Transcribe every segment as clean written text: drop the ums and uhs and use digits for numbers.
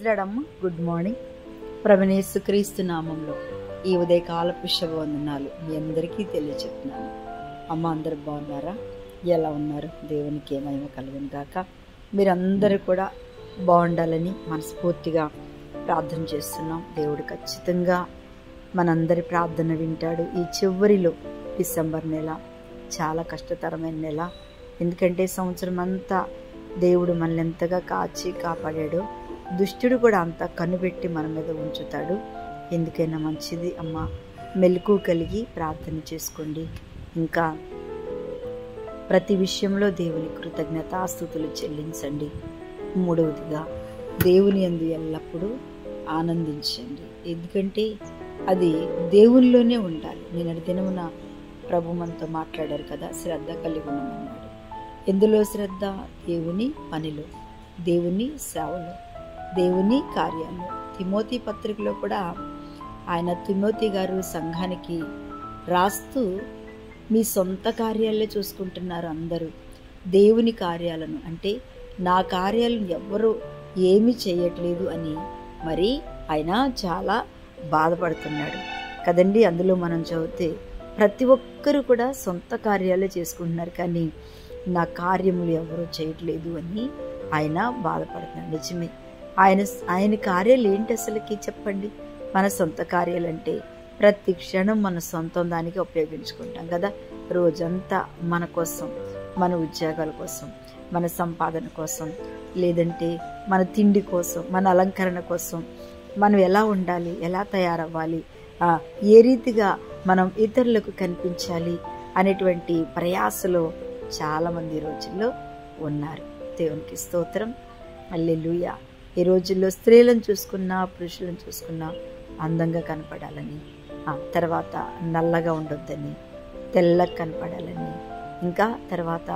Lord. Good morning. ప్రభువైన యేసుక్రీస్తు నామంలో ఈ ఉదయకాలపు శుభవందనాలు మీ అందరికీ తెలియజెప్తున్నాను. అమ్మ, అందరు బాగున్నారా? ఎలా ఉన్నారు? దేవునికి మహిమ కలుగును గాక. మీరందరూ కూడా బాగుండాలని మనస్ఫూర్తిగా ప్రార్థన చేస్తున్నాం. దేవుడు ఖచ్చితంగా మనందరి ప్రార్థన వింటాడు. ఈ చివరిలో డిసెంబర్ నెల చాలా కష్టతరమైన నెల. ఎందుకంటే సంవత్సరం అంతా దేవుడు మనల్ని ఎంతగా కాచి కాపాడాడో దుష్టుడు కూడా అంత కనుపెట్టి మన మీద ఉంచుతాడు. ఎందుకైనా మంచిది అమ్మ, మెలకువ కలిగి ప్రార్థన చేసుకోండి. ఇంకా ప్రతి విషయంలో దేవుని కృతజ్ఞతాస్తుతులు చెల్లించండి. మూడవదిగా దేవుని యందు ఎల్లప్పుడూ ఆనందించండి. ఎందుకంటే అది దేవునిలోనే ఉండాలి. నేను దినమున ప్రభు మనతో మాట్లాడారు కదా, శ్రద్ధ కలిగి ఉండమన్నాడు. ఎందులో శ్రద్ధ? దేవుని పనిలో, దేవుని సేవలో, దేవుని కార్యాల్లో. తిమోతి పత్రికలో కూడా ఆయన తిమోతి గారు సంఘానికి రాస్తూ, మీ సొంత కార్యాలే చూసుకుంటున్నారు అందరూ, దేవుని కార్యాలను అంటే నా కార్యాలను ఎవ్వరూ ఏమీ చేయట్లేదు అని మరి ఆయన చాలా బాధపడుతున్నాడు కదండి. అందులో మనం చదివితే ప్రతి ఒక్కరూ కూడా సొంత కార్యాలే చేసుకుంటున్నారు, కానీ నా కార్యములు ఎవరూ చేయట్లేదు అని ఆయన బాధపడుతున్నాడు. నిజమే, ఆయన కార్యాలు ఏంటి అసలుకి చెప్పండి? మన సొంత కార్యాలంటే ప్రతి క్షణం మన సొంతం దానికి ఉపయోగించుకుంటాం కదా. రోజంతా మన కోసం, మన ఉద్యోగాల కోసం, మన సంపాదన కోసం, లేదంటే మన తిండి కోసం, మన అలంకరణ కోసం, మనం ఎలా ఉండాలి, ఎలా తయారవ్వాలి, ఏ రీతిగా మనం ఇతరులకు కనిపించాలి అనేటువంటి ప్రయాసలో చాలామంది రోజుల్లో ఉన్నారు. దేవునికి స్తోత్రం, హల్లెలూయా. ఈ రోజుల్లో స్త్రీలను చూసుకున్నా, పురుషులను చూసుకున్నా అందంగా కనపడాలని, తర్వాత నల్లగా ఉండొద్దని, తెల్లగా కనపడాలని, ఇంకా తర్వాత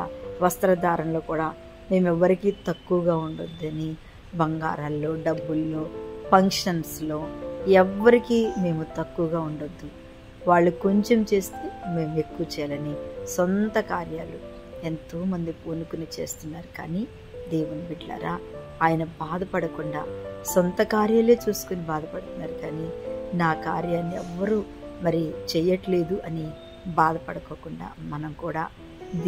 వస్త్రధారణలో కూడా మేము ఎవరికి తక్కువగా ఉండొద్దని, బంగారాల్లో, డబ్బుల్లో, ఫంక్షన్స్లో ఎవ్వరికి మేము తక్కువగా ఉండొద్దు, వాళ్ళు కొంచెం చేస్తే మేము ఎక్కువ చేయాలని సొంత కార్యాలు ఎంతోమంది పూనుకుని చేస్తున్నారు. కానీ దేవుని బిడ్డలారా, ఆయన బాధపడకుండా సొంత కార్యాలే చూసుకుని బాధపడుతున్నారు, కానీ నా కార్యాన్ని ఎవ్వరూ మరి చేయట్లేదు అని బాధపడుకోకుండా మనం కూడా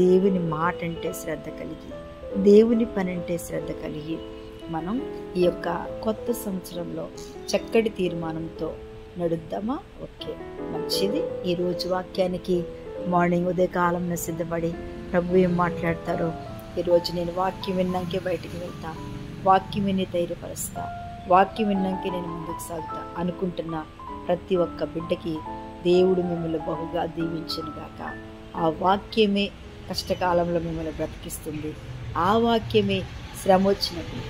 దేవుని మాట అంటే శ్రద్ధ కలిగి, దేవుని పని అంటే శ్రద్ధ కలిగి మనం ఈ యొక్క కొత్త సంవత్సరంలో చక్కటి తీర్మానంతో నడుద్దామా? ఓకే, మంచిది. ఈరోజు వాక్యానికి మార్నింగ్ ఉదయకాలంలో సిద్ధపడి ప్రభు ఏం మాట్లాడతారో, ఈరోజు నేను వాక్యం విన్నాకే బయటికి వెళ్తా, వాక్యం విని ధైర్యపరుస్తా, వాక్యం విన్నాకే నేను ముందుకు సాగుతా అనుకుంటున్న ప్రతి ఒక్క బిడ్డకి దేవుడు మిమ్మల్ని బహుగా దీవించును గాక. ఆ వాక్యమే కష్టకాలంలో మిమ్మల్ని బ్రతికిస్తుంది. ఆ వాక్యమే శ్రమ వచ్చినప్పుడు,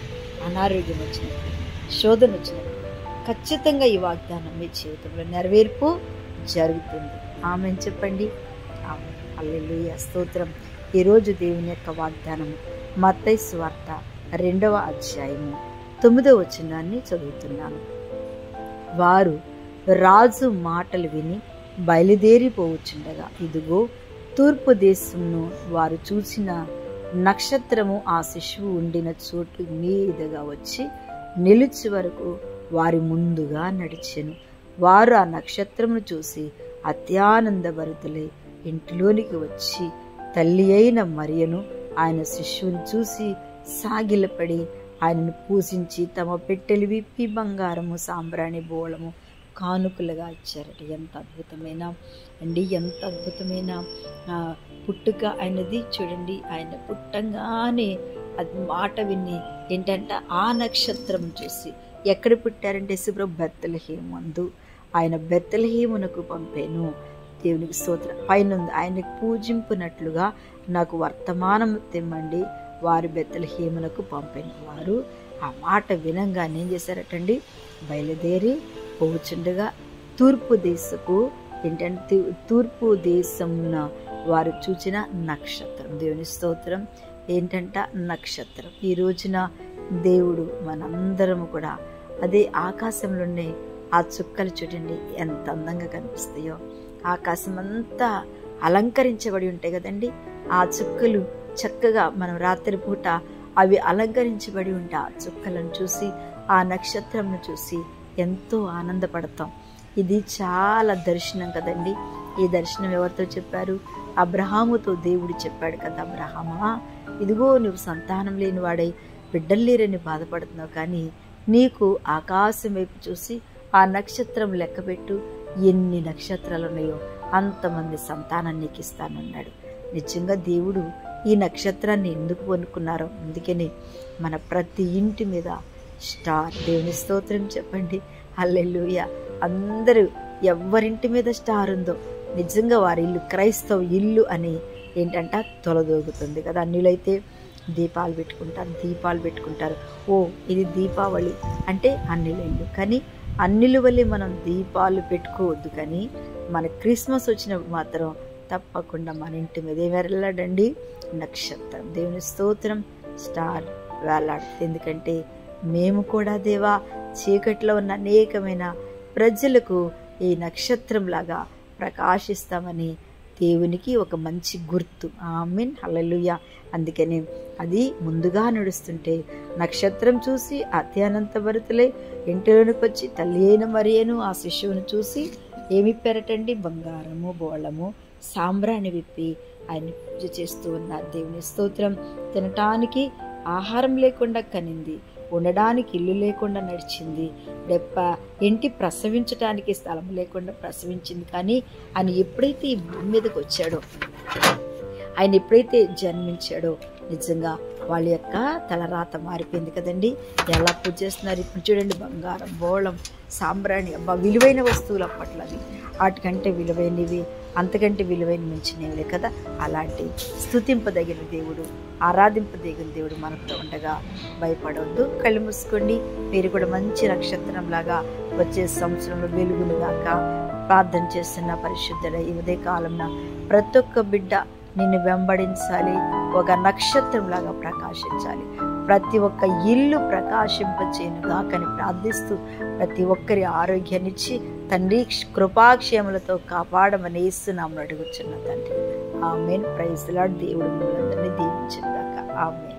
అనారోగ్యం వచ్చినప్పుడు, శోధన వచ్చినప్పుడు ఖచ్చితంగా ఈ వాగ్దానం మీ జీవితంలో నెరవేర్పు జరుగుతుంది. ఆమెన్ చెప్పండి. ఆమెన్. హల్లెలూయా, స్తోత్రం. ఈరోజు దేవుని యొక్క వాగ్దానం మత్తయి సువార్త 2వ అధ్యాయము 9వ వచనాన్ని చదువుతున్నాను. వారు రాజు మాటలు విని బయలుదేరిపోవచ్చుండగా, ఇదిగో తూర్పు దేశంను వారు చూసిన నక్షత్రము ఆ శిశువు ఉండిన చోటు మీదుగా వచ్చి నిలిచి వరకు వారి ముందుగా నడిచెను. వారు ఆ నక్షత్రమును చూసి అత్యానందభరితులై ఇంటిలోనికి వచ్చి తల్లి అయిన మరియను ఆయన శిశువుని చూసి సాగిలపడి ఆయనను పూజించి తమ పెట్టెలు విప్పి బంగారము, సాంబ్రాణి, బోళము కానుకలుగా ఇచ్చారట. ఎంత అద్భుతమైన అండి, ఎంత అద్భుతమైన పుట్టుక ఆయనది చూడండి. ఆయన పుట్టంగానే అది మాట విని ఏంటంటే ఆ నక్షత్రం చూసి ఎక్కడ పుట్టారంటే శుభ్రం బెత్లెహేము అందు ఆయన బెత్లెహేమునకు పంపాను. దేవునికి స్తోత్రం. పైన ఆయనకు పూజింపునట్లుగా నాకు వర్తమానం తెమ్మండి, వారు బెత్లెహేమునకు పంపాను. వారు ఆ మాట వినంగానే ఏం చేశారటండి, బయలుదేరి పోవచ్చుండగా తూర్పు దేశపు ఏంటంటే తూర్పు దేశమున వారు చూచిన నక్షత్రం. దేవుని స్తోత్రం. ఏంటంట? నక్షత్రం. ఈ రోజున దేవుడు మనందరము కూడా అదే ఆకాశంలోనే ఆ చుక్కలు చూడండి ఎంత అందంగా కనిపిస్తాయో. ఆకాశం అంతా అలంకరించబడి ఉంటాయి కదండి. ఆ చుక్కలు చక్కగా మనం రాత్రిపూట అవి అలంకరించబడి ఉంటే ఆ చుక్కలను చూసి ఆ నక్షత్రంను చూసి ఎంతో ఆనందపడతాం. ఇది చాలా దర్శనం కదండి. ఈ దర్శనం ఎవరితో చెప్పారు? అబ్రహాముతో దేవుడు చెప్పాడు కదా, అబ్రహామా, ఇదిగో నువ్వు సంతానం లేని వాడై బిడ్డలు లేరని బాధపడుతున్నావు, కానీ నీకు ఆకాశం వైపు చూసి ఆ నక్షత్రం లెక్కపెట్టు, ఎన్ని నక్షత్రాలు ఉన్నాయో అంతమంది సంతానం నీకు ఇస్తానన్నాడు. నిజంగా దేవుడు ఈ నక్షత్రాన్ని ఎందుకు కొనుక్కున్నారో అందుకని మన ప్రతి ఇంటి మీద స్టార్. దేవుని స్తోత్రం చెప్పండి, హల్లెలూయా. అందరూ ఎవరింటి మీద స్టార్ ఉందో నిజంగా వారి ఇల్లు క్రైస్తవ ఇల్లు అని ఏంటంట తొలదోగుతుంది కదా. అన్యులైతే దీపాలు పెట్టుకుంటారు. ఓ, ఇది దీపావళి అంటే అన్యుల ఇల్లు. కానీ అన్యుల వల్లే మనం దీపాలు పెట్టుకోవద్దు. కానీ మన క్రిస్మస్ వచ్చినప్పుడు మాత్రం తప్పకుండా మన ఇంటి మీద ఏం వెళ్ళాడండి? నక్షత్రం. దేవుని స్తోత్రం, స్టార్ వేలాడుతుంది. ఎందుకంటే మేము కూడా దేవా చీకట్లో ఉన్న అనేకమైన ప్రజలకు ఈ నక్షత్రంలాగా ప్రకాశిస్తామని దేవునికి ఒక మంచి గుర్తు. ఆమేన్, హల్లెలూయా. అందుకని అది ముందుగా నడుస్తుంటే నక్షత్రం చూసి అత్యానంత భరితులై ఇంటిలోనికి వచ్చి తల్లి అయిన మరియను ఆ శిశువును చూసి ఏమి పెరటండి? బంగారము, బోళము, సాంబ్రాణి విప్పి ఆయన పూజ చేస్తూ ఉన్నారు. దేవుని స్తోత్రం. తినటానికి ఆహారం లేకుండా కనింది, ఉండడానికి ఇల్లు లేకుండా నడిచింది, ఇంటి ప్రసవించటానికి స్థలం లేకుండా ప్రసవించింది. కానీ ఆయన ఎప్పుడైతే ఈ భూమి మీదకి వచ్చాడో, ఆయన ఎప్పుడైతే జన్మించాడో నిజంగా వాళ్ళ యొక్క తలరాత మారిపోయింది కదండి. ఎలా పూజ చేస్తున్నారు ఇప్పుడు చూడండి. బంగారం, బోళం, సాంబ్రాణి, అబ్బా విలువైన వస్తువులు అప్పట్లో అవి. వాటికంటే విలువైనవి, అంతకంటే విలువైన మించినవిలే కదా. అలాంటి స్తుతింపదగిన దేవుడు, ఆరాధింపదగిన దేవుడు మనతో ఉండగా భయపడవద్దు. కళ్ళు మూసుకోండి. మీరు కూడా మంచి నక్షత్రంలాగా వచ్చే సంవత్సరంలో వెలుగునుగాక ప్రార్థన చేస్తున్న పరిశుద్ధుడ, ఈ ఉదయ కాలంలో ప్రతి ఒక్క బిడ్డ నిన్ను వెంబడించాలి, ఒక నక్షత్రంలాగా ప్రకాశించాలి, ప్రతి ఒక్క ఇల్లు ప్రకాశింపచేయునుగాకని ప్రార్థిస్తూ ప్రతి ఒక్కరి ఆరోగ్యాన్నిచ్చి తండ్రి కృపాక్షేమలతో కాపాడమని యేసునామములో అడుగుచున్న తండ్రి. ఆమేన్. Praise the lord. దేవుడు మిమ్మల్ని అందరినీ దీవించును గాక. ఆమేన్.